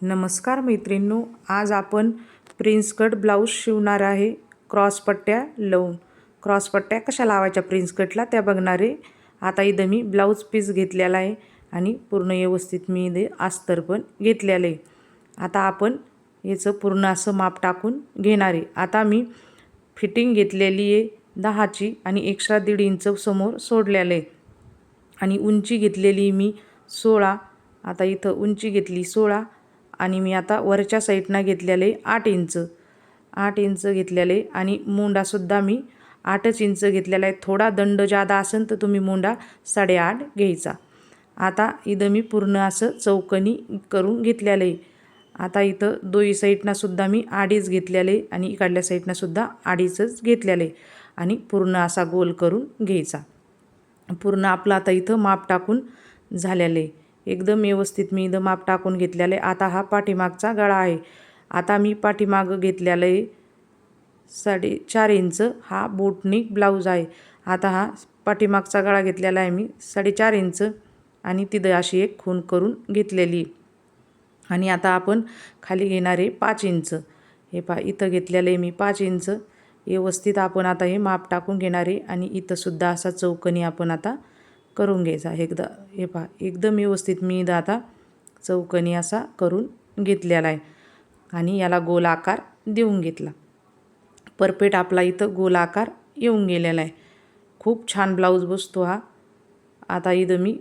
नमस्कार मैत्रिणींनो, आज आपण प्रिन्स कट ब्लाऊज शिवणार आहे क्रॉस पट्ट्या लावून. क्रॉस पट्ट्या कशा लावायच्या प्रिन्स कटला त्या बघणार आहे. आता इथं मी ब्लाऊज पीस घेतलेला आहे आणि पूर्ण व्यवस्थित मी इथे अस्तर पण घेतलेलं आहे. आता आपण याचं पूर्ण असं माप टाकून घेणार आहे. आता मी फिटिंग घेतलेली आहे 10ची आणि एक्स्ट्रा 1.5 इंच समोर सोडलेलं आहे आणि उंची घेतलेली मी 16. आता इथं उंची घेतली 16 आणि मी आता वरच्या साईडनं घेतलेले 8 इंच 8 इंच घेतलेले आणि मुंडासुद्धा मी 8च इंच घेतलेला आहे. थोडा दंड जादा असेल तर तुम्ही मुंडा 8.5 घ्यायचा. आता इथं मी पूर्ण असं चौकनी करून घेतलेलं आहे. आता इथं दोन्ही साईडनं सुद्धा मी 2.5 घेतलेले आणि इकडल्या साईडनं सुद्धा 2.5च घेतलेले आणि पूर्ण असा गोल करून घ्यायचा. पूर्ण आपलं आता इथं माप टाकून झालेलं आहे. एकदम व्यवस्थित मी इथं माप टाकून घेतलेलं आहे. आता हा पाठीमागचा गळा आहे. आता मी पाठीमागं घेतलेलं आहे 4.5 इंच. हा बोटनिक ब्लाऊज आहे. आता हा पाठीमागचा गळा घेतलेला आहे मी 4.5 इंच आणि तिथं अशी एक खूण करून घेतलेली आणि आता आपण खाली घेणार आहे 5 इंच. हे पहा इथं घेतलेलं आहे मी 5 इंच. व्यवस्थित आपण आता हे माप टाकून घेणार आहे आणि इथं सुद्धा असा चौकनी आपण आता करून घ्यायचा. एकदा हे पहा एकदम व्यवस्थित मी इथं आता चौकनी असा करून घेतलेला आहे आणि याला गोल आकार देऊन घेतला. परफेक्ट आपला इथं गोल आकार येऊन गेलेला आहे. खूप छान ब्लाऊज बसतो हा. आता इथं मी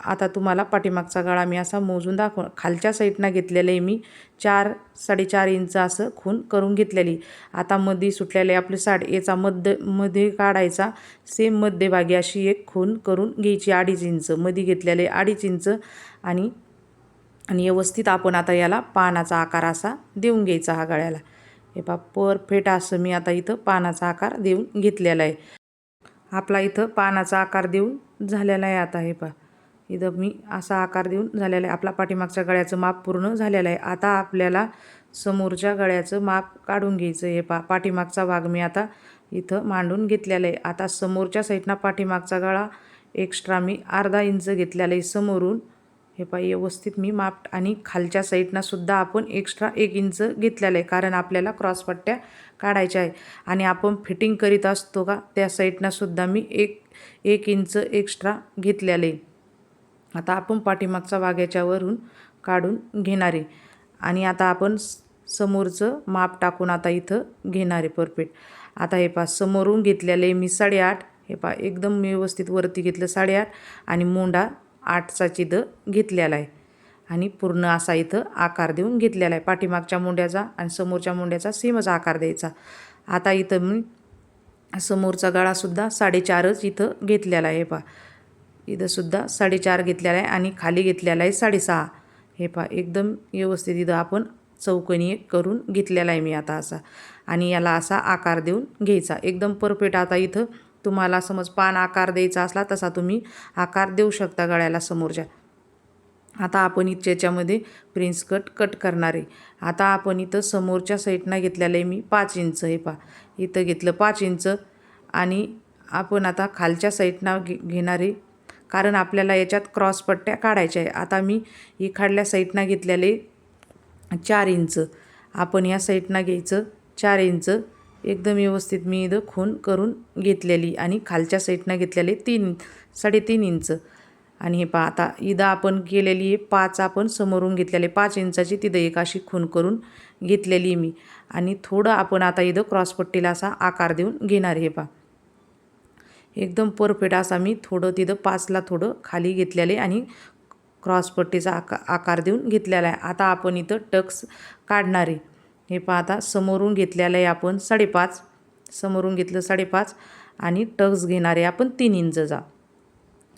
आता तुम्हाला पाठीमागचा गळा मी असा मोजून खालच्या साईडनं घेतलेलं आहे मी 4-4.5 इंच असं खूण करून घेतलेली. आता मध्ये सुटलेले आपले याचा मध्ये काढायचा. सेम मध्यभागी अशी एक खूण करून घ्यायची 2.5 इंच मध्ये घेतलेले 2.5 इंच आणि व्यवस्थित आपण आता याला पानाचा आकार असा देऊन घ्यायचा हा गळ्याला. हे पहा परफेक्ट असं मी आता इथं पानाचा आकार देऊन घेतलेला आहे. आपला इथं पानाचा आकार देऊन झालेला आहे. आता हे पहा इथं मी असा आकार देऊन झालेला आहे. आपला पाठीमागच्या गळ्याचं माप पूर्ण झालेलं आहे. आता आपल्याला समोरच्या गळ्याचं माप काढून घ्यायचं. हे पहा पाठीमागचा भाग मी आता इथं मांडून घेतलेला आहे. आता समोरच्या साईडनं पाठीमागचा गळा एक्स्ट्रा मी 1/2 इंच घेतलेला आहे समोरून. हे पहा व्यवस्थित मी माप आणि खालच्या साईडनं सुद्धा आपण एक्स्ट्रा 1 इंच घेतलेलं आहे कारण आपल्याला क्रॉस पट्ट्या काढायच्या आहे आणि आपण फिटिंग करीत असतो का त्या साईडनं सुद्धा मी 1 इंच एक्स्ट्रा घेतलेलं आहे. आता आपण पाठीमागचा भाग याच्यावरून काढून घेणार आहे आणि आता आपण समोरचं माप टाकून आता इथं घेणार आहे परफेक्ट. आता हे पहा समोरून घेतलेलं आहे मी 8.5. हे पहा एकदम व्यवस्थित वरती घेतलं 8.5 आणि मुंडा 8चा इथं घेतलेला आहे आणि पूर्ण असा इथं आकार देऊन घेतलेला आहे. पाठीमागच्या मुंड्याचा आणि समोरच्या मुंड्याचा सेमच आकार द्यायचा. आता इथं मी समोरचा गळासुद्धा 4.5च इथं घेतलेला आहे. हे पहा इथं सुद्धा 4.5 घेतलेला आहे आणि खाली घेतलेला आहे 6.5. हे पहा एकदम व्यवस्थित इथं आपण चौकनी करून घेतलेला आहे मी आता असा आणि याला असा आकार देऊन घ्यायचा. एकदम परफेक्ट. आता इथं तुम्हाला समज पान आकार द्यायचा असला तसा तुम्ही आकार देऊ शकता गळ्याला समोरच्या. आता आपण याच्यामध्ये प्रिन्स कट करणार आहे. आता आपण इथं समोरच्या साईडनं घेतलेलं आहे मी 5 इंच. हे पहा इथं घेतलं 5 इंच आणि आपण आता खालच्या साईडनं घेणार आहे कारण आपल्याला याच्यात क्रॉस पट्ट्या काढायच्या आहे. आता मी इकडल्या साईडनं घेतलेले 4 इंच. आपण या साईडनं घ्यायचं 4 इंच. एकदम व्यवस्थित मी इथं खूण करून घेतलेली आणि खालच्या साईडनं घेतलेले 3-3.5 इंच आणि हे पहा आता इथं आपण केलेली आहे 5. आपण समोरून घेतलेले 5 इंचाची तिथं एक अशी खूण करून घेतलेली मी आणि थोडं आपण आता इथं क्रॉसपट्टीला असा आकार देऊन घेणार. हे पहा एकदम परफेक्ट असा मी थोडं तिथं 5ला थोडं खाली घेतलेले आणि क्रॉसपट्टीचा आकार देऊन घेतलेला आहे. आता आपण इथं टक्स काढणार आहे. हे पहा आता समोरून घेतलेलं आहे आपण 5.5. समोरून घेतलं 5.5 आणि टक्स घेणार आहे आपण 3 इंचचा.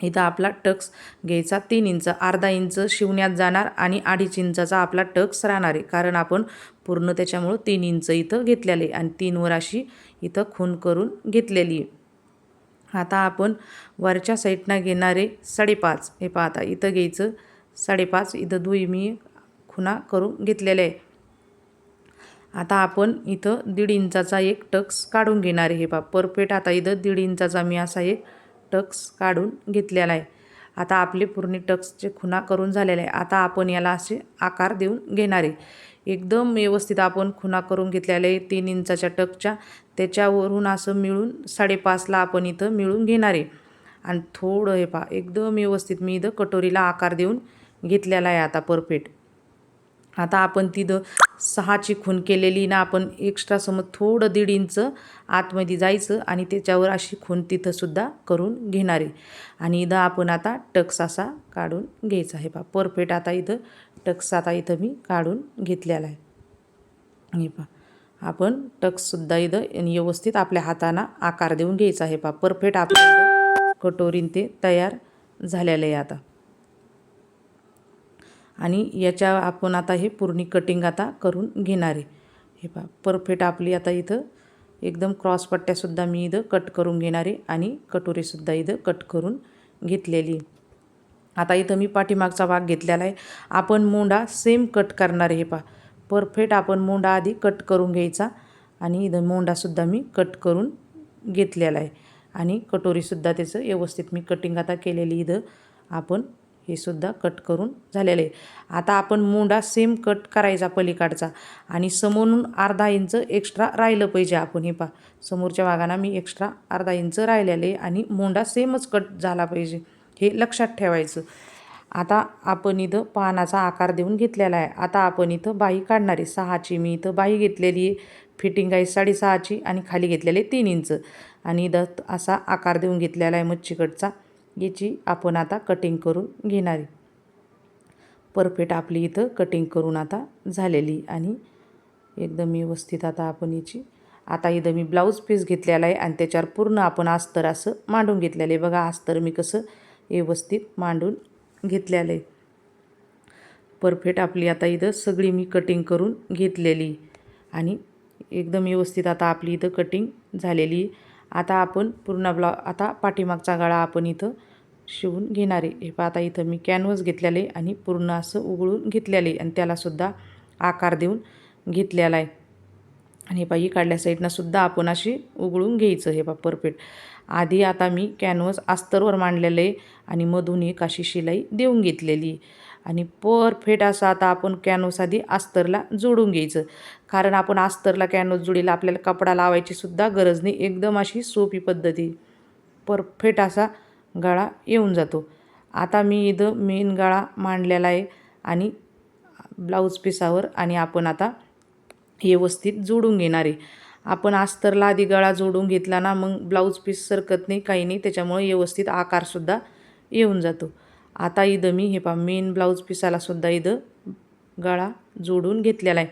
इथं आपला टक्स घ्यायचा 3 इंच. 1/2 इंच शिवण्यात जाणार आणि 2.5 इंचाचा आपला टक्स राहणार आहे कारण आपण पूर्ण त्याच्यामुळं 3 इंच इथं घेतलेले आणि 3वर अशी इथं खूण करून घेतलेली आहे. आता आपण वरच्या साईडनं घेणार आहे 5.5. हे पहा आता इथं घ्यायचं 5.5. इथं दुई मी खुणा करून घेतलेल्या आहे. आता आपण इथं 1.5 इंचाचा एक टक्स काढून घेणार आहे. हे पहा परफेक्ट. आता इथं 1.5 इंचाचा मी असा एक टक्स काढून घेतलेला आहे. आता आपले पूर्ण टक्सचे खुणा करून झालेले आहे. आता आपण याला असे आकार देऊन घेणार आहे. एकदम व्यवस्थित आपण खुणा करून घेतलेले आहे 3 इंचाच्या टक्सच्या. त्याच्यावरून असं मिळून 5.5ला आपण इथं मिळून घेणार आहे. आणि थोडं हे पहा एकदम व्यवस्थित मी इथं कटोरीला आकार देऊन घेतलेला आहे आता परफेक्ट. आता आपण तिथं 6ची खूण केलेली ना, आपण एक्स्ट्रा समज थोडं 1.5 इंच आतमध्ये जायचं आणि त्याच्यावर अशी खूण तिथंसुद्धा करून घेणार आहे. आणि इथं आपण आता टक्स असा काढून घ्यायचा आहे पहा परफेक्ट. आता इथं टक्स आता इथं मी काढून घेतलेला आहे. हे पहा आपण टक्ससुद्धा इथं व्यवस्थित आपल्या हाताना आकार देऊन घ्यायचा आहे पहा परफेक्ट. आपल्या इथं कटोरीन ते तयार झालेलं आहे आता. आणि याच्या आपण आता हे पूर्ण कटिंग आता करून घेणार आहे. हे पहा परफेक्ट आपली आता इथं एकदम क्रॉस पट्ट्यासुद्धा मी इथं कट करून घेणार आहे आणि कटोरीसुद्धा इथं कट करून घेतलेली. आता इथं मी पाठीमागचा भाग घेतलेला आहे. आपण मोंडा सेम कट करणार आहे. हे पहा परफेक्ट आपण मोंडा आधी कट करून घ्यायचा आणि इथं मोंडासुद्धा मी कट करून घेतलेला आहे आणि कटोरीसुद्धा त्याचं व्यवस्थित मी कटिंग आता केलेली इथं आपण हे सुद्धा कट करून झालेलं आहे. आता आपण मोंडा सेम कट करायचा पलीकडचा आणि समोरून अर्धा इंच एक्स्ट्रा राहिलं पाहिजे. आपण हे पहा समोरच्या भागाना मी एक्स्ट्रा अर्धा इंच राहिलेलं आहे आणि मोंडा सेमच कट झाला पाहिजे हे लक्षात ठेवायचं. आता आपण इथं पानाचा आकार देऊन घेतलेला आहे. आता आपण इथं बाही काढणार आहे. 6ची मी इथं बाही घेतलेली आहे. फिटिंग आहे 6.5ची आणि खाली घेतलेले 3 इंच आणि इथं असा आकार देऊन घेतलेला आहे मच्छीकटचा. याची आपण आता कटिंग करून घेणार आहे. परफेक्ट आपली इथं कटिंग करून आता झालेली आणि एकदम व्यवस्थित आता आपण याची आता इथं मी ब्लाऊज पीस घेतलेला आहे आणि त्याच्यावर पूर्ण आपण अस्तर असं मांडून घेतलेलं आहे. बघा अस्तर मी कसं व्यवस्थित मांडून घेतलेलं आहे. परफेक्ट आपली आता इथं सगळी मी कटिंग करून घेतलेली आणि एकदम व्यवस्थित आता आपली इथं कटिंग झालेली. आता आपण पूर्ण आता पाठीमागचा गळा आपण इथं शिवून घेणार आहे. हे पहा आता इथं मी कॅनव्हास घेतलेलं आहे आणि पूर्ण असं उघडून घेतलेलं आहे आणि त्यालासुद्धा आकार देऊन घेतलेला आहे. आणि हे पहा ही काढल्या साईडनं सुद्धा आपण अशी उघडून घ्यायचं. हे पहा परफेक्ट. आधी आता मी कॅनव्हास अस्तरवर मांडलेलं आहे आणि मधून एक अशी शिलाई देऊन घेतलेली आणि परफेक्ट असं आता आपण कॅनव्हास आधी अस्तरला जोडून घ्यायचं. कारण आपण अस्तरला कॅनव्हास जोडीला आपल्याला कपडा लावायची सुद्धा गरज नाही. एकदम अशी सोपी पद्धती परफेक्ट असा गळा येऊन जातो. आता मी इथं मेन गळा मांडलेला आहे आणि ब्लाऊज पिसावर आणि आपण आता व्यवस्थित जोडून घेणार आहे. आपण अस्तरला आधी गळा जोडून घेतला ना, मग ब्लाऊज पीस सरकत नाही काही नाही, त्याच्यामुळे व्यवस्थित आकारसुद्धा येऊन जातो. आता इथं मी हे पहा मेन ब्लाऊज पिसालासुद्धा इथं गळा जोडून घेतलेला आहे.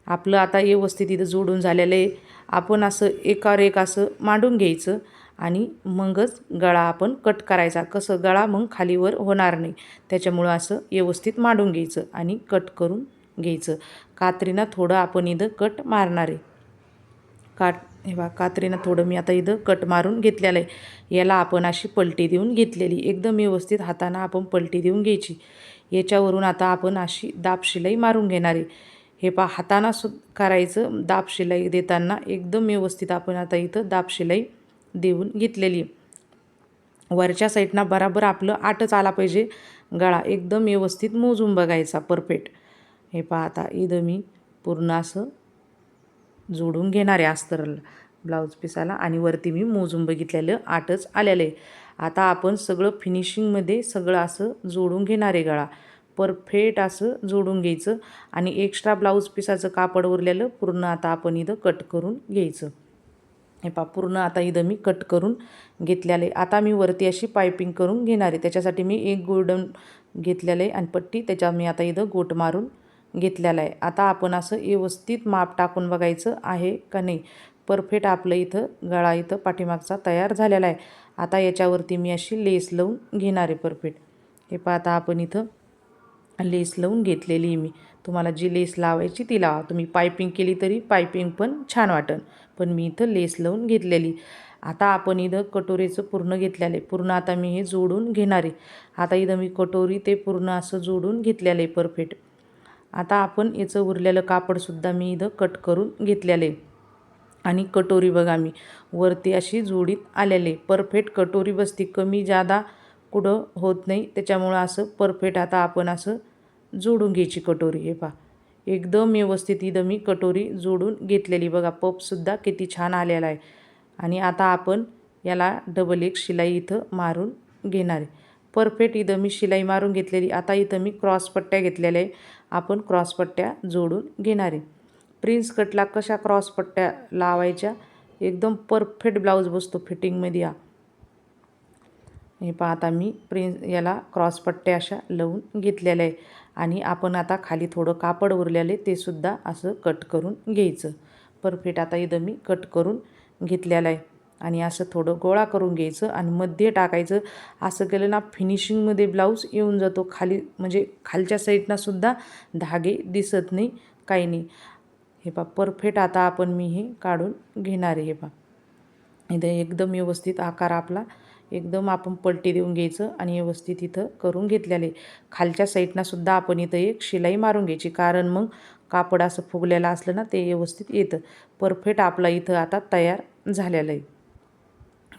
आपलं आता व्यवस्थित इथं जोडून झालेलं आहे. आपण असं एकावर एक असं मांडून घ्यायचं आणि मगच गळा आपण कट करायचा. कसं गळा मग खालीवर होणार नाही, त्याच्यामुळं असं व्यवस्थित मांडून घ्यायचं आणि कट करून घ्यायचं. कात्रीनं थोडं आपण इथं कट मारणार आहे. हे बघा कात्रीनं थोडं मी आता इथं कट मारून घेतलेलं आहे. याला आपण अशी पलटी देऊन घेतलेली एकदम व्यवस्थित हातानं आपण पलटी देऊन घ्यायची. याच्यावरून आता आपण अशी दाब शिलाई मारून घेणार आहे. हे पहा हाताना करायचं. दाब शिलाई देताना एकदम व्यवस्थित आपण आता इथं दाब शिलाई देऊन घेतलेली आहे. वरच्या साईडनं बराबर आपलं आटच आला पाहिजे. गळा एकदम व्यवस्थित मोजून बघायचा परफेक्ट. हे पहा आता इथं मी पूर्ण असं जोडून घेणार आहे अस्तरला ब्लाऊज पिसाला आणि वरती मी मोजून बघितलेलं आटच आलेलं आहे. आता आपण सगळं फिनिशिंगमध्ये सगळं असं जोडून घेणार आहे. गळा परफेक्ट असं जोडून घ्यायचं आणि एक्स्ट्रा ब्लाऊज पिसाचं कापड उरलेलं पूर्ण आता आपण इथं कट करून घ्यायचं. हे पहा पूर्ण आता इथं मी कट करून घेतलेलं आहे. आता मी वरती अशी पायपिंग करून घेणार आहे. त्याच्यासाठी मी एक गोल्डन घेतलेलं आहे आणि पट्टी त्याच्या मी आता इथं गोट मारून घेतलेला आहे. आता आपण असं व्यवस्थित माप टाकून बघायचं आहे का नाही. परफेक्ट आपलं इथं गळा इथं पाठीमागचा तयार झालेला आहे. आता याच्यावरती मी अशी लेस लावून घेणार आहे परफेक्ट. हे पहा आता आपण इथं लेस लावून घेतलेली मी. तुम्हाला जी लेस लावायची ती लावा. तुम्ही पायपिंग केली तरी पायपिंग पण छान वाटेल, पण मी इथं लेस लावून घेतलेली. आता आपण इथं कटोरीचं पूर्ण घेतलेलं आहे. पूर्ण आता मी हे जोडून घेणार आहे. आता इथं मी कटोरी ते पूर्ण असं जोडून घेतलेलं आहे परफेक्ट. आता आपण याचं उरलेलं कापडसुद्धा मी इथं कट करून घेतलेलं आहे आणि कटोरी बघा मी वरती अशी जोडीत आलेली आहे. परफेक्ट कटोरी बसती. कमी जादा कुठं होत नाही, त्याच्यामुळं असं परफेक्ट आता आपण असं जोडून घ्यायची कटोरी. हे पहा एकदम व्यवस्थित इथं मी कटोरी जोडून घेतलेली. बघा पफसुद्धा किती छान आलेला आहे. आणि आता आपण याला डबल एक शिलाई इथं मारून घेणार आहे. परफेक्ट इथं मी शिलाई मारून घेतलेली. आता इथं मी क्रॉस पट्ट्या घेतलेल्या आहे. आपण क्रॉस पट्ट्या जोडून घेणार आहे. प्रिन्स कटला कशा क्रॉस पट्ट्या लावायच्या, एकदम परफेक्ट ब्लाऊज बसतो फिटिंगमध्ये. हे पहा आता मी याला क्रॉस पट्ट्या अशा लावून घेतलेल्या आहे. आणि आपण आता खाली थोडं कापड उरलेले ते सुद्धा असं कट करून घ्यायचं. परफेक्ट आता इथं मी कट करून घेतलेलं आहे. आणि असं थोडं गोळा करून घ्यायचं आणि मध्ये टाकायचं. असं केलं ना फिनिशिंगमध्ये ब्लाऊज येऊन जातो. खाली म्हणजे खालच्या साईडनं सुद्धा धागे दिसत नाही, काही नाही. हे पहा परफेक्ट आता आपण मी हे काढून घेणार आहे. हे पहा इथं एकदम व्यवस्थित आकार आपला एकदम आपण पलटी देऊन घ्यायचं आणि व्यवस्थित इथं करून घेतलेले. खालच्या साईडनं सुद्धा आपण इथं एक शिलाई मारून घ्यायची, कारण मग कापड असं फुगलेलं असलं ना ते व्यवस्थित येतं. परफेक्ट आपला इथं आता तयार झालेलं आहे.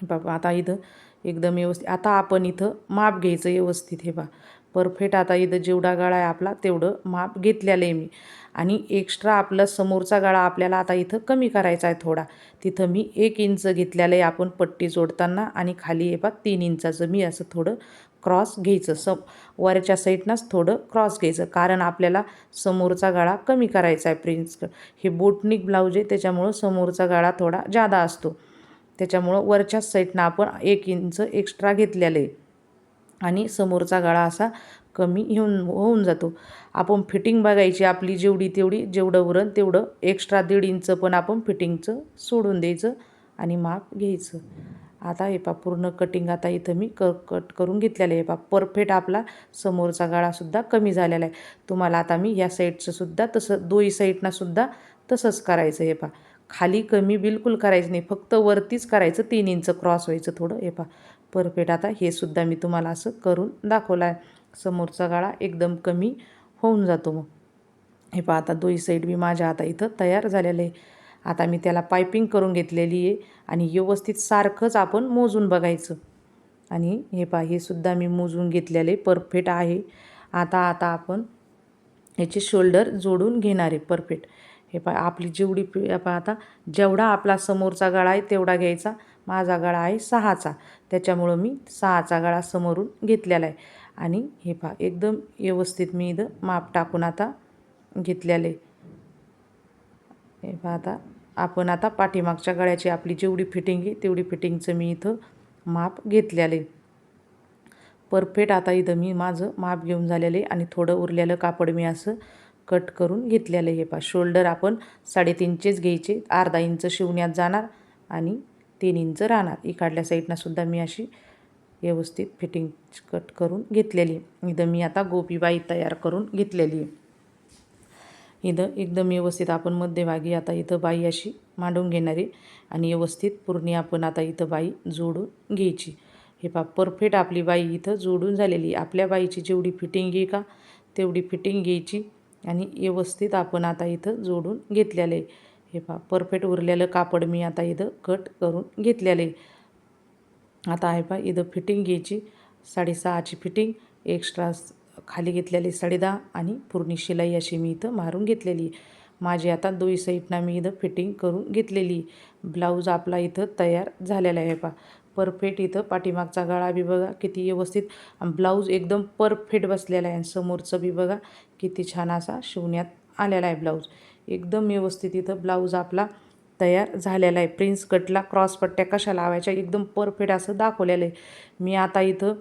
बाबा आता इथं एकदम व्यवस्थित आता आपण इथं माप घ्यायचं व्यवस्थित. हे पहा परफेक्ट आता इथं जेवढा गळा आहे आपला तेवढं माप घेतलेलं आहे मी. आणि एक्स्ट्रा आपला समोरचा गळा आपल्याला आता इथं कमी करायचा आहे थोडा. तिथं मी 1 इंच घेतलेलं आहे आपण पट्टी जोडताना. आणि खाली हे पहा 3 इंचाचं मी असं थोडं क्रॉस घ्यायचं. वरच्या साईडनंच थोडं क्रॉस घ्यायचं, कारण आपल्याला समोरचा गळा कमी करायचा आहे. प्रिन्स हे बोटनिक ब्लाऊज आहे, त्याच्यामुळं समोरचा गळा थोडा जादा असतो. त्याच्यामुळं वरच्याच साईडनं आपण 1 इंच एक्स्ट्रा घेतलेलं आहे. आणि समोरचा गळा असा कमी होऊन जातो. आपण फिटिंग बघायची आपली जेवढी तेवढी, जेवढं उरण तेवढं एक्स्ट्रा 1.5 इंच पण आपण फिटिंगचं सोडून द्यायचं आणि माप घ्यायचं. आता हे पहा पूर्ण कटिंग आता इथं मी कट करून घेतलेलं आहे. हे पहा परफेक्ट आपला समोरचा गळासुद्धा कमी झालेला आहे. तुम्हाला आता मी या साईडचं सुद्धा तसं दोन्ही साईडनं सुद्धा तसंच करायचं. हे पहा खाली कमी बिलकुल करायचं नाही, फक्त वरतीच करायचं. 3 इंच क्रॉस व्हायचं थोडं. हे पहा परफेक्ट आता हे सुद्धा मी तुम्हाला असं करून दाखवलं आहे. समोरचा गळा एकदम कमी होऊन जातो मग. हे पहा आता दोन्ही साईड मी माझ्या आता इथं तयार झालेलं आहे. आता मी त्याला पायपिंग करून घेतलेली आहे आणि व्यवस्थित सारखंच आपण मोजून बघायचं. आणि हे पहा हे सुद्धा मी मोजून घेतलेले परफेक्ट आहे. आता आपण याचे शोल्डर जोडून घेणार आहे परफेक्ट. हे पहा आपली जेवढी पहा आता जेवढा आपला समोरचा गळा आहे तेवढा घ्यायचा. माझा गळा आहे 6चा, त्याच्यामुळं मी 6चा गळा समोरून घेतलेला आहे. आणि हे पहा एकदम व्यवस्थित मी इथं माप टाकून आता घेतलेलं आहे. हे पहा आता आपण आता पाठीमागच्या गळ्याची आपली जेवढी फिटिंग आहे तेवढी फिटिंगचं मी इथं माप घेतलेलं आहे. परफेक्ट आता इथं मी माझं माप घेऊन झालेलं आहे. आणि थोडं उरलेलं कापड मी असं कट करून घेतलेलं आहे. हे पहा शोल्डर आपण 3.5 घ्यायचे. अर्धा इंच शिवण्यात जाणार आणि 3 इंच राहणार. इकडल्या साईडनं सुद्धा मी अशी व्यवस्थित फिटिंग कट करून घेतलेली आहे. इथं मी आता गोपीबाई तयार करून घेतलेली आहे. इथं एकदम व्यवस्थित आपण मध्यभागी आता इथं बाई अशी मांडून घेणार आहे आणि व्यवस्थित पूर्ण आपण आता इथं बाई जोडून घ्यायची. हे पहा परफेक्ट आपली बाई इथं जोडून झालेली. आपल्या बाईची जेवढी फिटिंग आहे का तेवढी फिटिंग घ्यायची आणि व्यवस्थित आपण आता इथं जोडून घेतलेलं आहे. हे पहा परफेक्ट उरलेलं कापड मी आता इथं कट करून घेतलेलं आहे. आता आहे पहा इथं फिटिंग घ्यायची. 6.5ची फिटिंग एक्स्ट्रा खाली घेतलेली 10.5 आणि पूर्ण शिलाई अशी मी इथं मारून घेतलेली. माझी आता दोन्ही साईडनं मी इथं फिटिंग करून घेतलेली. ब्लाऊज आपला इथं तयार झालेला आहे. पहा परफेक्ट इथं पाठीमागचा गळा बी बघा किती व्यवस्थित, ब्लाऊज एकदम परफेक्ट बसलेला आहे. आणि समोरचं बी बघा किती छान असा शिवण्यात आलेला आहे ब्लाऊज. एकदम व्यवस्थित इथं ब्लाऊज आपला तयार झालेला आहे. प्रिन्स कटला क्रॉस पट्ट्या कशा लावायच्या एकदम परफेक्ट असं दाखवलेलं आहे. मी आता इथं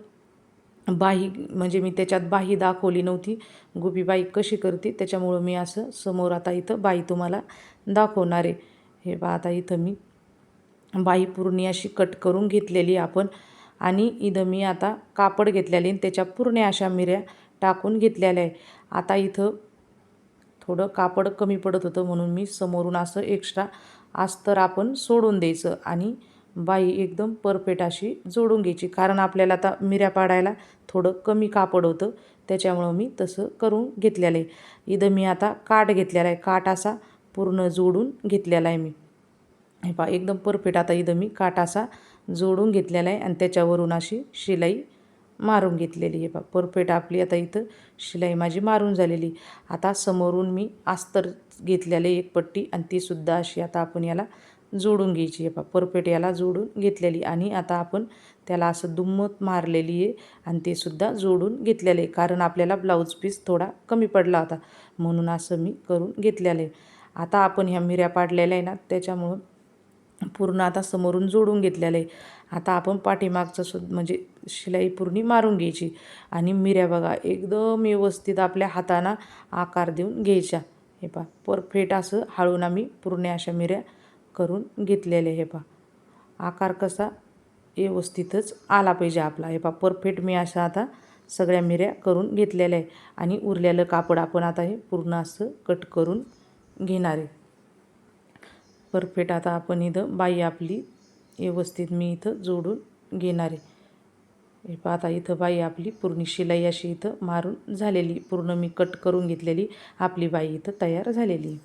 बाही म्हणजे मी त्याच्यात बाही दाखवली नव्हती, गोपीबाई कशी करते, त्याच्यामुळं मी असं समोर आता इथं बाही तुम्हाला दाखवणार आहे. हे बा आता इथं मी बाही पूर्ण अशी कट करून घेतलेली आपण. आणि इथं मी आता कापड घेतलेले आणि त्याच्या पूर्ण अशा मिऱ्या टाकून घेतलेल्या आहे. आता इथं थोडं कापड कमी पडत होतं म्हणून मी समोरून असं एक्स्ट्रा अस्तर आपण सोडून द्यायचं आणि बाई एकदम परफेक्ट अशी जोडून घ्यायची, कारण आपल्याला आता मिऱ्या पाडायला थोडं कमी कापड होतं, त्याच्यामुळं मी तसं करून घेतलेलं आहे. इथं मी आता काठ घेतलेला आहे, काठ असा पूर्ण जोडून घेतलेला आहे मी. हे पहा एकदम परफेक्ट आता इथं मी काठ असा जोडून घेतलेला आहे आणि त्याच्यावरून अशी शिलाई मारून घेतलेली आहे. परफेक्ट आपली आता इथं शिलाई माझी मारून झालेली. आता समोरून मी अस्तर घेतलेले एक पट्टी आणि तीसुद्धा अशी आता आपण याला जोडून घ्यायची आहे. परफेक्ट याला जोडून घेतलेली आणि आता आपण त्याला असं दुम्मत मारलेली आहे आणि ते सुद्धा जोडून घेतलेलं आहे. कारण आपल्याला ब्लाऊज पीस थोडा कमी पडला होता म्हणून असं मी करून घेतलेलं आहे. आता आपण ह्या मिऱ्या पाडलेल्या आहे ना त्याच्यामुळं पूर्ण आता समोरून जोडून घेतलेलं आहे. आता आपण पाठीमागचं म्हणजे शिलाई पूर्ण मारून घ्यायची आणि मिऱ्या बघा एकदम व्यवस्थित आपल्या हाताना आकार देऊन घ्यायच्या. हे परफेक्ट असं हळून आम्ही पूर्ण अशा मिऱ्या करून घेतलेल्या. हे आकार कसा व्यवस्थितच आला पाहिजे आपला. हे परफेक्ट मी अशा आता सगळ्या मिऱ्या करून घेतलेल्या आहे आणि उरलेलं कापड आपण आता हे पूर्ण असं कट करून घेणार आहे. परफेक्ट आता आपण इथं बाई आपली व्यवस्थित मी इथं जोडून घेणार आहे. हे आता इथं बाई आपली पूर्ण शिलाई अशी इथं मारून झालेली, पूर्ण मी कट करून घेतलेली आपली बाई इथं तयार झालेली.